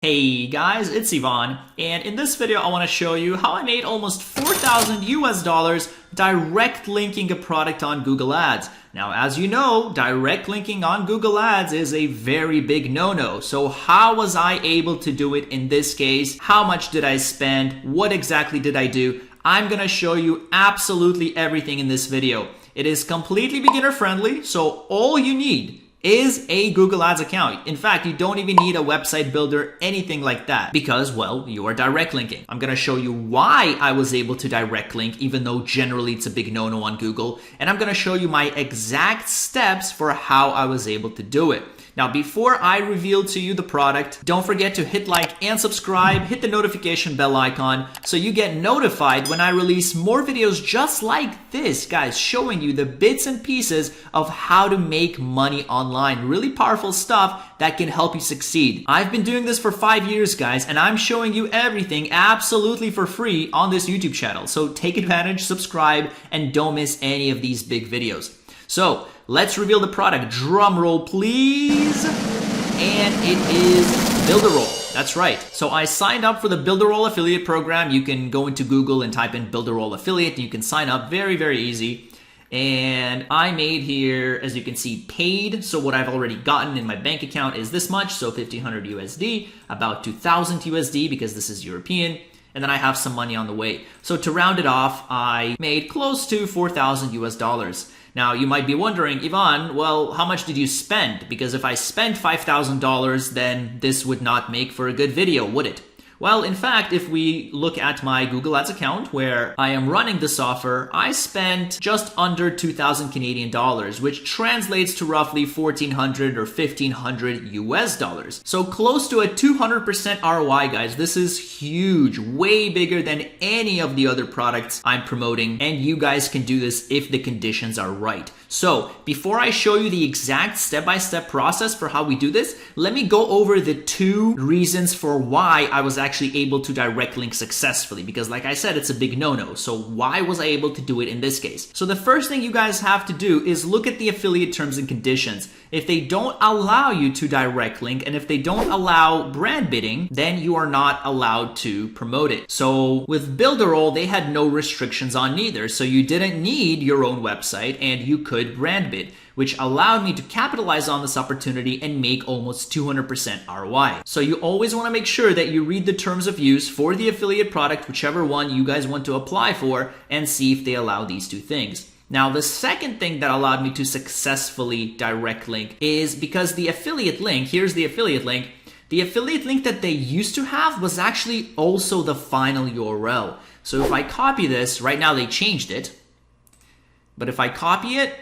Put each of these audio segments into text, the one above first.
Hey guys, it's Ivan, and in this video I want to show you how I made almost 4,000 US dollars direct linking a product on Google Ads. Now, as you know, direct linking on Google Ads is a very big no-no. So how was I able to do it in this case? How much did I spend? What exactly did I do? I'm going to show you absolutely everything in this video. It is completely beginner friendly, so all you need is a Google Ads account. In fact, you don't even need a website builder, anything like that, because, well, you are direct linking. I'm gonna show you why I was able to direct link, even though generally it's a big no-no on Google, and I'm gonna show you my exact steps for how I was able to do it. Now, before I reveal to you the product, don't forget to hit like and subscribe, hit the notification bell icon so you get notified when I release more videos just like this, guys, showing you the bits and pieces of how to make money online. Really powerful stuff that can help you succeed. I've been doing this for 5 years, guys, and I'm showing you everything absolutely for free on this YouTube channel. So take advantage, subscribe, and don't miss any of these big videos. So let's reveal the product. Drum roll, please. And it is Builderall. That's right. So I signed up for the Builderall affiliate program. You can go into Google and type in Builderall affiliate, and you can sign up. Very, very easy. And I made here, as you can see, paid. So what I've already gotten in my bank account is this much. So 1,500 USD, about 2,000 USD because this is European. And then I have some money on the way. So to round it off, I made close to 4,000 US dollars. Now, you might be wondering, Ivan, well, how much did you spend? Because if I spent $5,000, then this would not make for a good video, would it? Well, in fact, if we look at my Google Ads account where I am running this offer, I spent just under 2,000 Canadian dollars, which translates to roughly 1,400 or 1,500 US dollars. So close to a 200% ROI, guys. This is huge, way bigger than any of the other products I'm promoting, and you guys can do this if the conditions are right. So before I show you the exact step-by-step process for how we do this, let me go over the 2 reasons for why I was actually able to direct link successfully, because like I said, it's a big no-no. So why was I able to do it in this case? So the first thing you guys have to do is look at the affiliate terms and conditions. If they don't allow you to direct link, and if they don't allow brand bidding, then you are not allowed to promote it. So with Builderall, they had no restrictions on neither. So you didn't need your own website and you could brand bid, which allowed me to capitalize on this opportunity and make almost 200% ROI. So you always want to make sure that you read the terms of use for the affiliate product, whichever one you guys want to apply for, and see if they allow these 2 things. Now, the second thing that allowed me to successfully direct link is because the affiliate link, here's the affiliate link that they used to have was actually also the final URL. So if I copy this, right now they changed it, but if I copy it,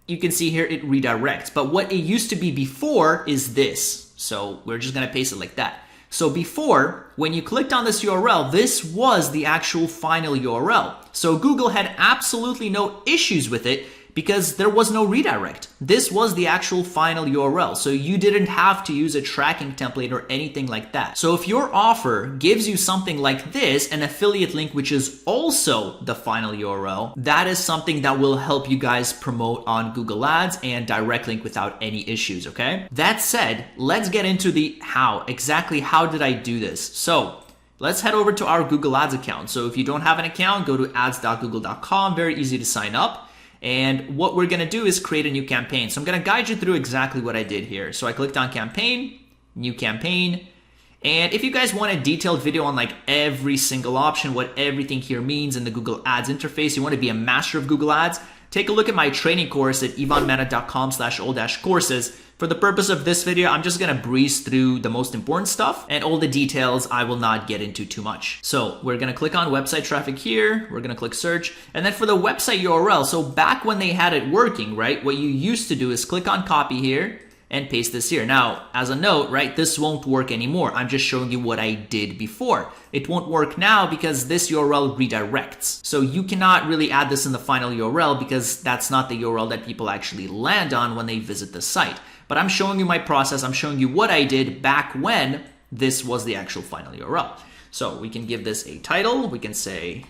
you can see here it redirects. But what it used to be before is this. So we're just going to paste it like that. So before, when you clicked on this URL, this was the actual final URL. So Google had absolutely no issues with it because there was no redirect. This was the actual final URL. So you didn't have to use a tracking template or anything like that. So if your offer gives you something like this, an affiliate link, which is also the final URL, that is something that will help you guys promote on Google Ads and direct link without any issues, okay? That said, let's get into the how. Exactly how did I do this? So let's head over to our Google Ads account. So if you don't have an account, go to ads.google.com. Very easy to sign up. And what we're going to do is create a new campaign. So I'm going to guide you through exactly what I did here. So I clicked on campaign, new campaign. And if you guys want a detailed video on like every single option, what everything here means in the Google Ads interface, you want to be a master of Google Ads, take a look at my training course at ivanmena.com/all-courses. For the purpose of this video, I'm just going to breeze through the most important stuff, and all the details I will not get into too much. So we're going to click on website traffic here. We're going to click search. And then for the website URL, so back when they had it working, right, what you used to do is click on copy here and paste this here. Now, as a note, right, this won't work anymore. I'm just showing you what I did before. It won't work now because this URL redirects. So you cannot really add this in the final URL because that's not the URL that people actually land on when they visit the site. But I'm showing you my process. I'm showing you what I did back when this was the actual final URL. So we can give this a title. We can say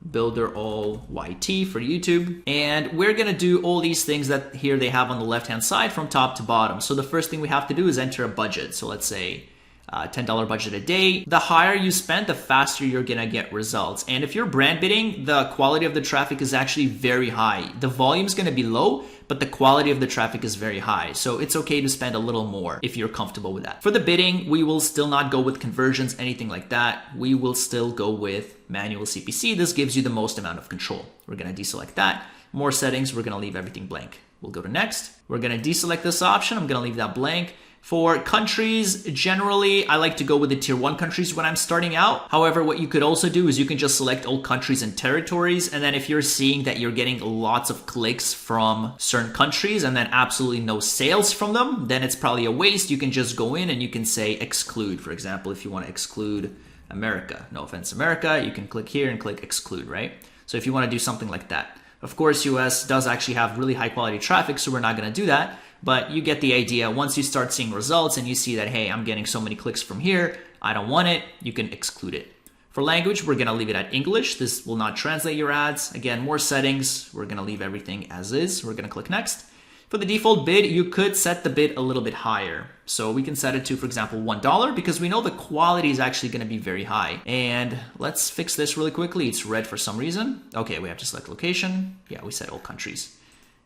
Builderall YT for YouTube. And we're going to do all these things that here they have on the left-hand side from top to bottom. So the first thing we have to do is enter a budget. So let's say $10 budget a day. The higher you spend, the faster you're gonna get results. And if you're brand bidding, the quality of the traffic is actually very high. The volume is gonna be low, but the quality of the traffic is very high. So it's okay to spend a little more if you're comfortable with that. For the bidding, we will still not go with conversions, anything like that. We will still go with manual CPC. This gives you the most amount of control. We're gonna deselect that. More settings, we're gonna leave everything blank. We'll go to next. We're gonna deselect this option. I'm gonna leave that blank. For countries, generally, I like to go with the tier 1 countries when I'm starting out. However, what you could also do is you can just select all countries and territories. And then if you're seeing that you're getting lots of clicks from certain countries and then absolutely no sales from them, then it's probably a waste. You can just go in and you can say exclude. For example, if you want to exclude America, no offense, America, you can click here and click exclude, right? So if you want to do something like that. Of course, US does actually have really high quality traffic, so we're not going to do that. But you get the idea. Once you start seeing results and you see that, hey, I'm getting so many clicks from here, I don't want it, you can exclude it. For language, we're gonna leave it at English. This will not translate your ads. Again, more settings. We're gonna leave everything as is. We're gonna click next. For the default bid, you could set the bid a little bit higher. So we can set it to, for example, $1 because we know the quality is actually gonna be very high. And let's fix this really quickly. It's red for some reason. Okay, we have to select location. Yeah, we set all countries.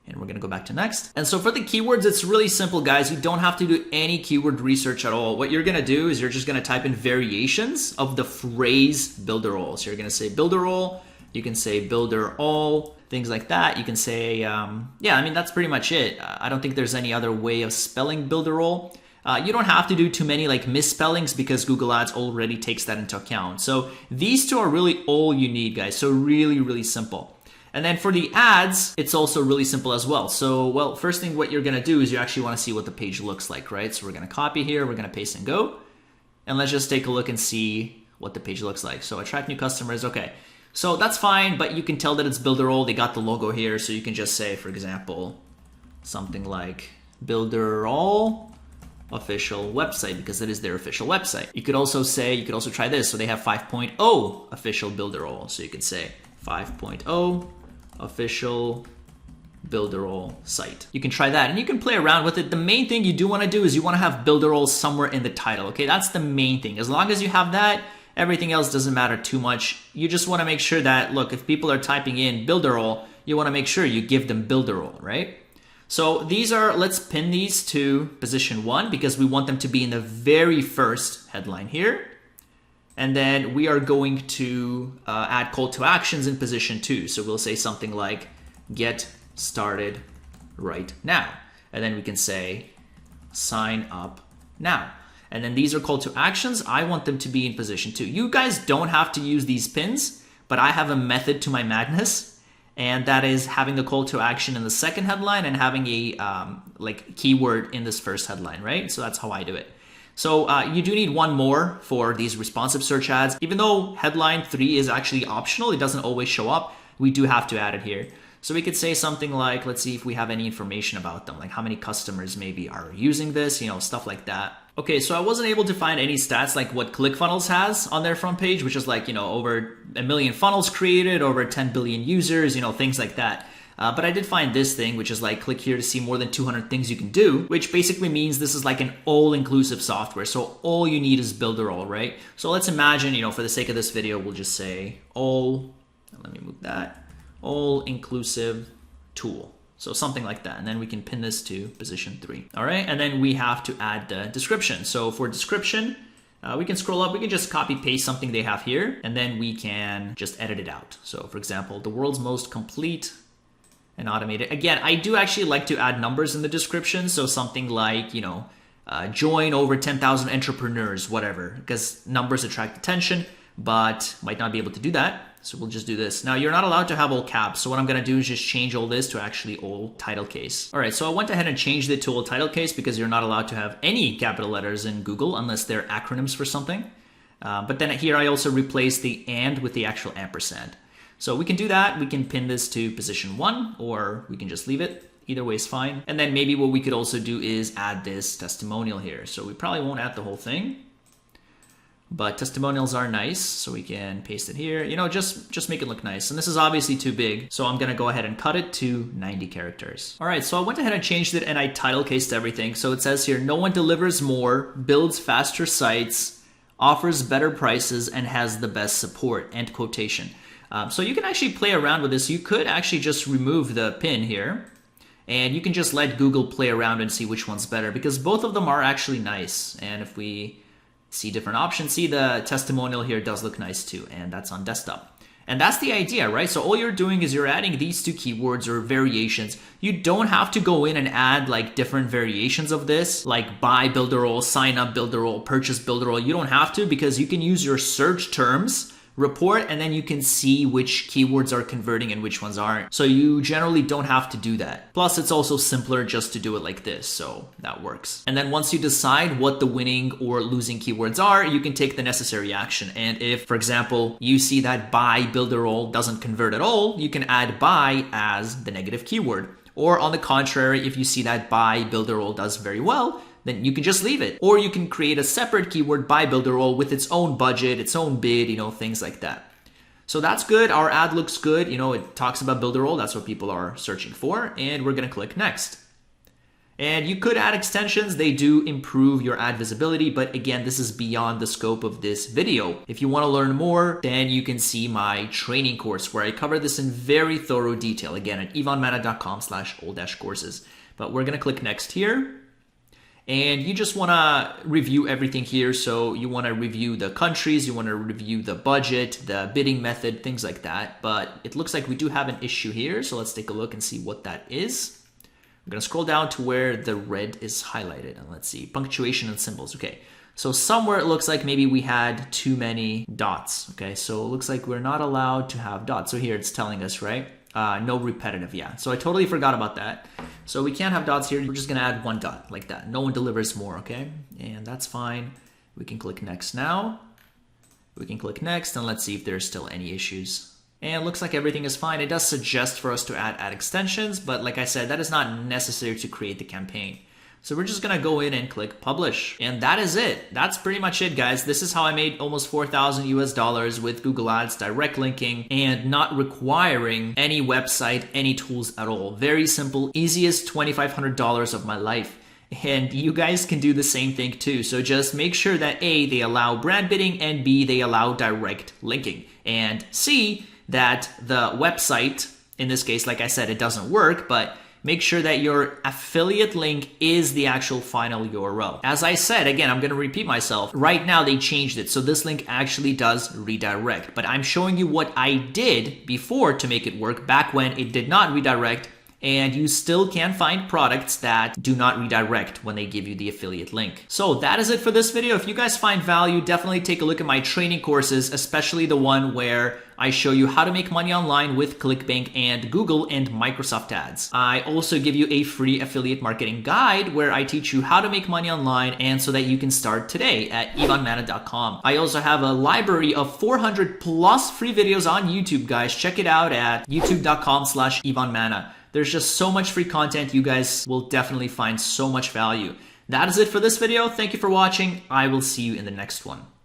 And we're gonna go back to next. And so for the keywords, it's really simple, guys. You don't have to do any keyword research at all. What you're gonna do is you're just gonna type in variations of the phrase builder all. So you're gonna say builder all, you can say builder all, things like that. You can say, yeah, I mean, that's pretty much it. I don't think there's any other way of spelling builder all. You don't have to do too many like misspellings because Google Ads already takes that into account. So these two are really all you need, guys. So really, really simple. And then for the ads, it's also really simple as well. So, well, first thing what you're gonna do is you actually wanna see what the page looks like, right? So we're gonna copy here, we're gonna paste and go. And let's just take a look and see what the page looks like. So attract new customers, okay. So that's fine, but you can tell that it's builder all. They got the logo here, so you can just say, for example, something like builder all official website because it is their official website. You could also say, you could also try this. So they have 5.0 official builder all. So you could say 5.0 official builder all site. You can try that and you can play around with it. The main thing you do want to do is you want to have builder all somewhere in the title. Okay, that's the main thing. As long as you have that, everything else doesn't matter too much. You just want to make sure that, look, if people are typing in builder all, you want to make sure you give them builder all, right? So these are, let's pin these to position 1 because we want them to be in the very first headline here. And then we are going to add call to actions in position 2. So we'll say something like get started right now. And then we can say sign up now. And then these are call to actions. I want them to be in position 2. You guys don't have to use these pins, but I have a method to my madness. And that is having a call to action in the second headline and having a like keyword in this first headline, right? So that's how I do it. So you do need one more for these responsive search ads. Even though headline 3 is actually optional, it doesn't always show up, we do have to add it here. So we could say something like, let's see if we have any information about them, like how many customers maybe are using this, you know, stuff like that. Okay, so I wasn't able to find any stats like what ClickFunnels has on their front page, which is like, you know, over 1 million funnels created, over 10 billion users, you know, things like that. But I did find this thing, which is like, click here to see more than 200 things you can do, which basically means this is like an all-inclusive software. So all you need is builder all, right? So let's imagine, you know, for the sake of this video, we'll just say all, let me move that, all-inclusive tool. So something like that. And then we can pin this to position 3. All right. And then we have to add the description. So for description, we can scroll up, we can just copy paste something they have here, and then we can just edit it out. So for example, the world's most complete and automated. Again, I do actually like to add numbers in the description. So something like, you know, join over 10,000 entrepreneurs, whatever, because numbers attract attention, but might not be able to do that. So we'll just do this. Now you're not allowed to have all caps. So what I'm going to do is just change all this to actually all title case. All right. So I went ahead and changed it to all title case because you're not allowed to have any capital letters in Google unless they're acronyms for something. But then here I also replaced the and with the actual ampersand. So we can do that. We can pin this to position 1, or we can just leave it. Either way is fine. And then maybe what we could also do is add this testimonial here. So we probably won't add the whole thing. but testimonials are nice, so we can paste it here. You know, just make it look nice. And this is obviously too big, so I'm gonna go ahead and cut it to 90 characters. All right, so I went ahead and changed it and I title cased everything. So it says here, no one delivers more, builds faster sites, offers better prices, and has the best support, end quotation. So you can actually play around with this. You could actually just remove the pin here, and you can just let Google play around and see which one's better, because both of them are actually nice. And if we see different options, see the testimonial here does look nice too, and that's on desktop. And that's the idea, right? So all you're doing is you're adding these two keywords or variations. You don't have to go in and add like different variations of this, like buy, build a role, sign up, build a role, purchase, build a role. You don't have to, because you can use your search terms report, and then you can see which keywords are converting and which ones aren't. So you generally don't have to do that. Plus, it's also simpler just to do it like this, so that works. And then once you decide what the winning or losing keywords are, you can take the necessary action. And if, for example, you see that buy, build a role doesn't convert at all, you can add buy as the negative keyword. Or on the contrary, if you see that buy, build a role does very well, then you can just leave it. Or you can create a separate keyword, buy, build a role, with its own budget, its own bid, you know, things like that. So that's good. Our ad looks good. You know, it talks about build a role. That's what people are searching for. And we're going to click next. And you could add extensions. They do improve your ad visibility. But again, this is beyond the scope of this video. If you want to learn more, then you can see my training course where I cover this in very thorough detail. Again, at ivanmana.com/old-courses. But we're going to click next here. And you just want to review everything here. So you want to review the countries, you want to review the budget, the bidding method, things like that. But it looks like we do have an issue here. So let's take a look and see what that is. I'm going to scroll down to where the red is highlighted. And let's see, punctuation and symbols. Okay, so somewhere it looks like maybe we had too many dots. Okay, so it looks like we're not allowed to have dots. So here it's telling us, right? No repetitive, yeah. So I totally forgot about that. So we can't have dots here. We're just gonna add one dot like that. No one delivers more, okay? And that's fine. We can click next now. We can click next, and let's see if there's still any issues. And it looks like everything is fine. It does suggest for us to add ad extensions, but like I said, that is not necessary to create the campaign. So we're just gonna go in and click publish. And that is it. That's pretty much it, guys. This is how I made almost 4,000 US dollars with Google Ads, direct linking, and not requiring any website, any tools at all. Very simple, easiest $2,500 of my life. And you guys can do the same thing too. So just make sure that A, they allow brand bidding, and B, they allow direct linking. And C, that the website, in this case, like I said, it doesn't work, but make sure that your affiliate link is the actual final URL. As I said, again, I'm going to repeat myself. Right now, they changed it. So this link actually does redirect. But I'm showing you what I did before to make it work back when it did not redirect. And you still can find products that do not redirect when they give you the affiliate link. So that is it for this video. If you guys find value, definitely take a look at my training courses, especially the one where I show you how to make money online with ClickBank and Google and Microsoft ads. I also give you a free affiliate marketing guide where I teach you how to make money online, and so that you can start today at ivanmana.com. I also have a library of 400 plus free videos on YouTube, guys. Check it out at youtube.com/ivanmana. There's just so much free content. You guys will definitely find so much value. That is it for this video. Thank you for watching. I will see you in the next one.